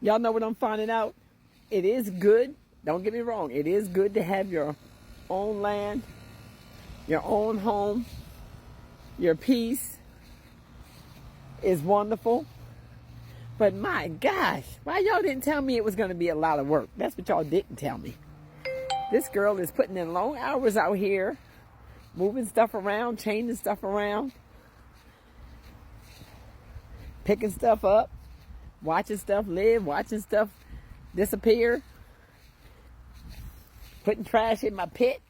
Y'all know what I'm finding out? It is good. Don't get me wrong. It is good to have your own land, your own home. Your peace is wonderful. But my gosh, why y'all didn't tell me it was going to be a lot of work? That's what y'all didn't tell me. This girl is putting in long hours out here, moving stuff around, changing stuff around, picking stuff up, watching stuff live, watching stuff disappear, putting trash in my pit.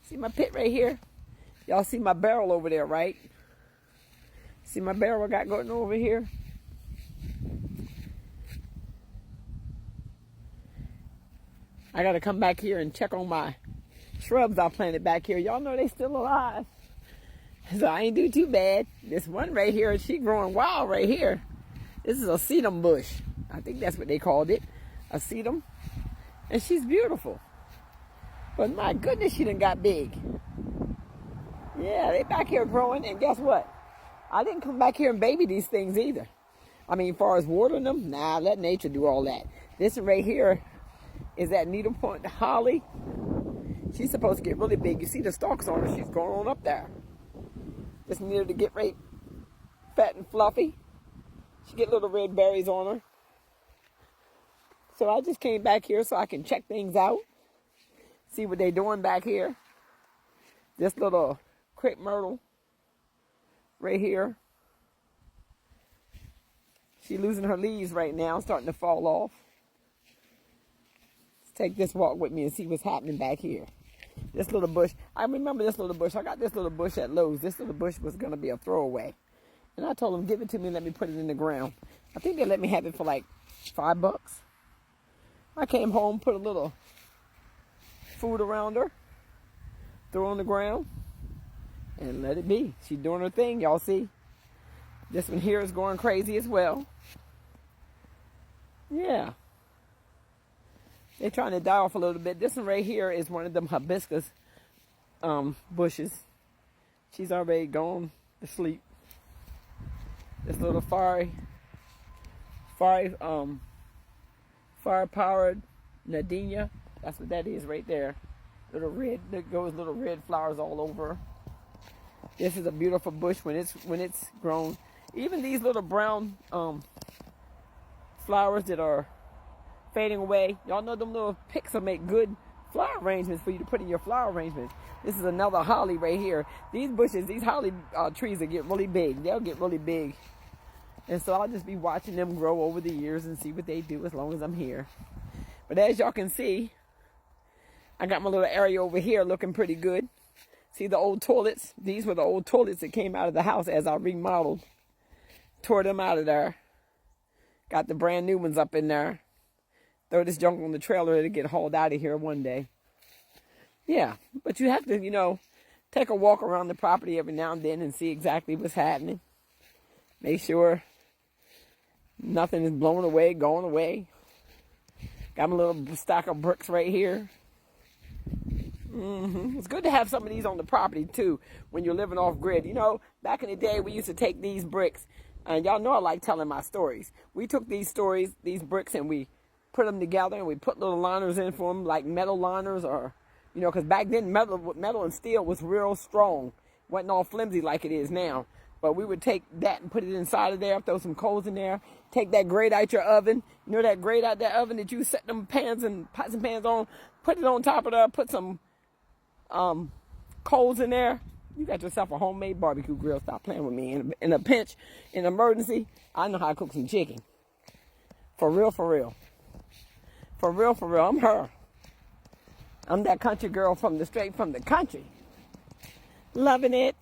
See my pit right here? Y'all see my barrel over there, right? See my barrel I got going over here? I got to come back here and check on my shrubs I planted back here. Y'all know they still alive. So I ain't do too bad. This one right here, she growing wild right here. This is a sedum bush. I think that's what they called it. A sedum. And she's beautiful. But my goodness, she done got big. Yeah, they back here growing. And guess what? I didn't come back here and baby these things either. I mean, as far as watering them, nah, let nature do all that. This one right here is that needlepoint holly. She's supposed to get really big. You see the stalks on her. She's going on up there. Just need her to get right fat and fluffy. She get little red berries on her. So I just came back here so I can check things out. See what they're doing back here. This little crepe myrtle right here. She's losing her leaves right now, starting to fall off. Let's take this walk with me and see what's happening back here. This little bush, I remember this little bush. I got this little bush at Lowe's. This little bush was going to be a throwaway. And I told them, give it to me and let me put it in the ground. I think they let me have it for like $5. I came home, put a little food around her, threw her on the ground, and let it be. She's doing her thing, y'all see. This one here is going crazy as well. Yeah. They're trying to die off a little bit. This one right here is one of them hibiscus bushes. She's already gone to sleep. This little fire-powered Nadina. That's what that is right there. Little red, that goes little red flowers all over. This is a beautiful bush when it's grown. Even these little brown flowers that are fading away. Y'all know them little picks will make good flower arrangements for you to put in your flower arrangements. This is another holly right here. These bushes, these holly trees will get really big. They'll get really big. And so I'll just be watching them grow over the years and see what they do as long as I'm here. But as y'all can see, I got my little area over here looking pretty good. See the old toilets? These were the old toilets that came out of the house as I remodeled. Tore them out of there. Got the brand new ones up in there. Throw this junk on the trailer to get hauled out of here one day. Yeah, but you have to, take a walk around the property every now and then and see exactly what's happening. Make sure nothing is blown away, going away. Got my little stack of bricks right here. It's good to have some of these on the property too when you're living off grid. Back in the day we used to take these bricks, and y'all know I like telling my stories. We took these bricks, and we put them together and we put little liners in for them, like metal liners, or because back then metal and steel was real strong, wasn't all flimsy like it is now. But we would take that and put it inside of there, throw some coals in there, take that grate out your oven. That grate out that oven that you set them pans and pots and pans on, put it on top of there, put some coals in there. You got yourself a homemade barbecue grill. Stop playing with me. In a pinch, in an emergency, I know how to cook some chicken. For real, for real. For real, for real. I'm her. I'm that country girl straight from the country. Loving it.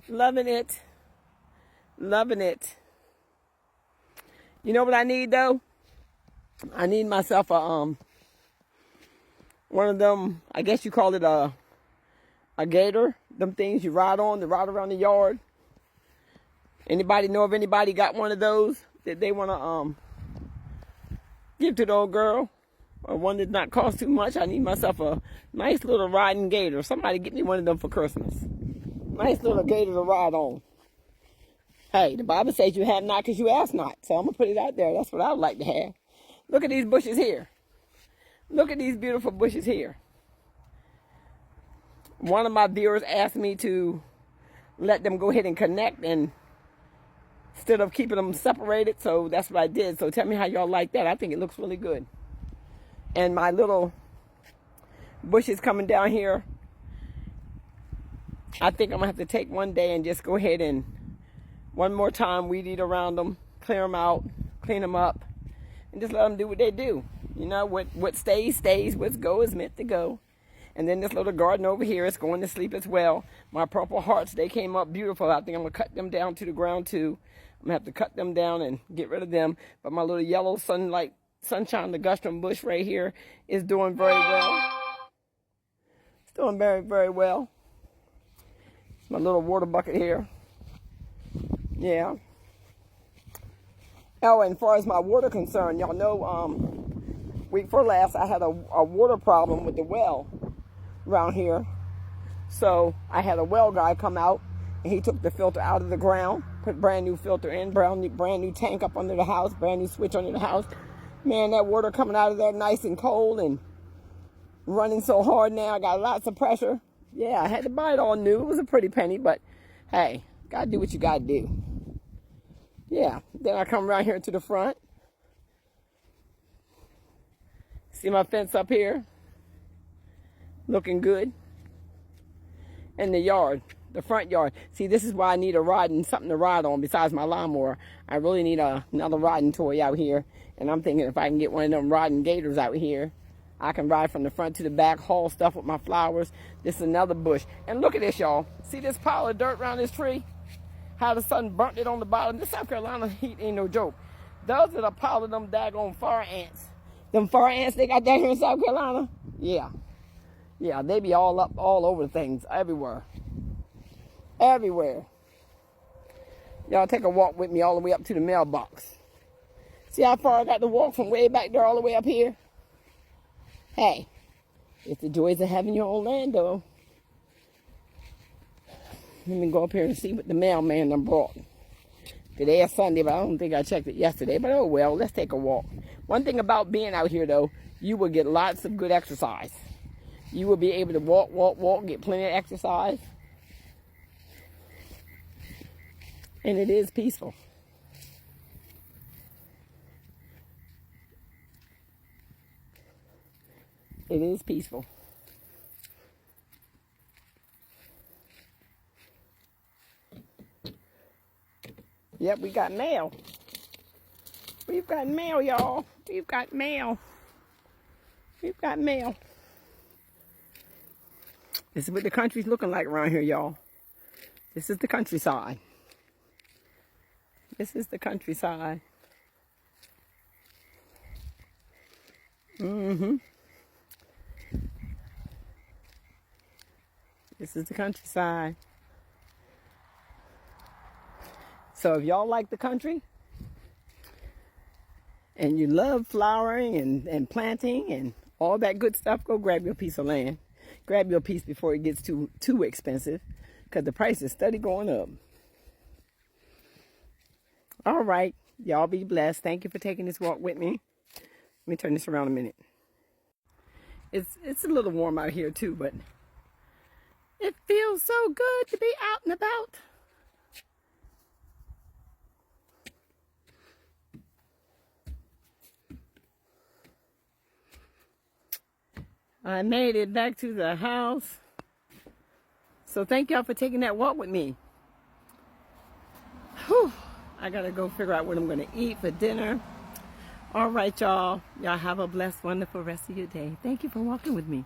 Loving it. Loving it. You know what I need though? I need myself a one of them, I guess you call it a gator. Them things you ride on to ride around the yard. Anybody know if anybody got one of those that they want to give to the old girl? Or one that not cost too much? I need myself a nice little riding gator. Somebody get me one of them for Christmas. Nice little gator to ride on. Hey, the Bible says you have not because you ask not. So I'm going to put it out there. That's what I would like to have. Look at these bushes here. Look at these beautiful bushes here. One of my viewers asked me to let them go ahead and connect and instead of keeping them separated, so that's what I did. So tell me how y'all like that. I think it looks really good. And my little bushes coming down here, I think I'm going to have to take one day and just go ahead and one more time weed eat around them, clear them out, clean them up, and just let them do what they do. You know, what stays, stays. What goes is meant to go. And then this little garden over here is going to sleep as well. My purple hearts, they came up beautiful. I think I'm going to cut them down to the ground too. I'm going to have to cut them down and get rid of them. But my little yellow sunshine ligustrum bush right here is doing very well. It's doing very, very well. My little water bucket here. Yeah. Oh, and as far as my water concern, y'all know week before last I had a water problem with the well around here. So I had a well guy come out and he took the filter out of the ground, put brand new filter in, brand new tank up under the house, brand new switch under the house. Man, that water coming out of there nice and cold and running so hard now. I got lots of pressure. Yeah, I had to buy it all new. It was a pretty penny, but hey, gotta do what you gotta do. Yeah, then I come around here to the front. See my fence up here? Looking good. And the yard, the front yard. See, this is why I need a rod and something to ride on besides my lawnmower. I really need another riding toy out here. And I'm thinking if I can get one of them riding gators out here, I can ride from the front to the back, haul stuff with my flowers. This is another bush. And look at this, y'all. See this pile of dirt around this tree? How the sun burnt it on the bottom. This South Carolina heat ain't no joke. Those are the pile of them daggone fire ants. Them fire ants they got down here in South Carolina? Yeah. Yeah, they be all up, all over things, everywhere. Everywhere. Y'all take a walk with me all the way up to the mailbox. See how far I got to walk from way back there all the way up here? Hey, it's the joys of having your own land, though. Let me go up here and see what the mailman done brought. Today is Sunday, but I don't think I checked it yesterday. But oh well, let's take a walk. One thing about being out here, though, you will get lots of good exercise. You will be able to walk, get plenty of exercise. And it is peaceful. It is peaceful. Yep, we got mail. We've got mail, y'all. We've got mail. We've got mail. This is what the country's looking like around here, y'all. This is the countryside. This is the countryside. This is the countryside. So if y'all like the country and you love flowering and planting and all that good stuff, go grab your piece of land. Grab your piece before it gets too expensive because the price is steady going up. All right. Y'all be blessed. Thank you for taking this walk with me. Let me turn this around a minute. It's a little warm out here too, but it feels so good to be out and about. I made it back to the house. So thank y'all for taking that walk with me. Whew. I gotta go figure out what I'm gonna eat for dinner. All right, y'all. Y'all have a blessed, wonderful rest of your day. Thank you for walking with me.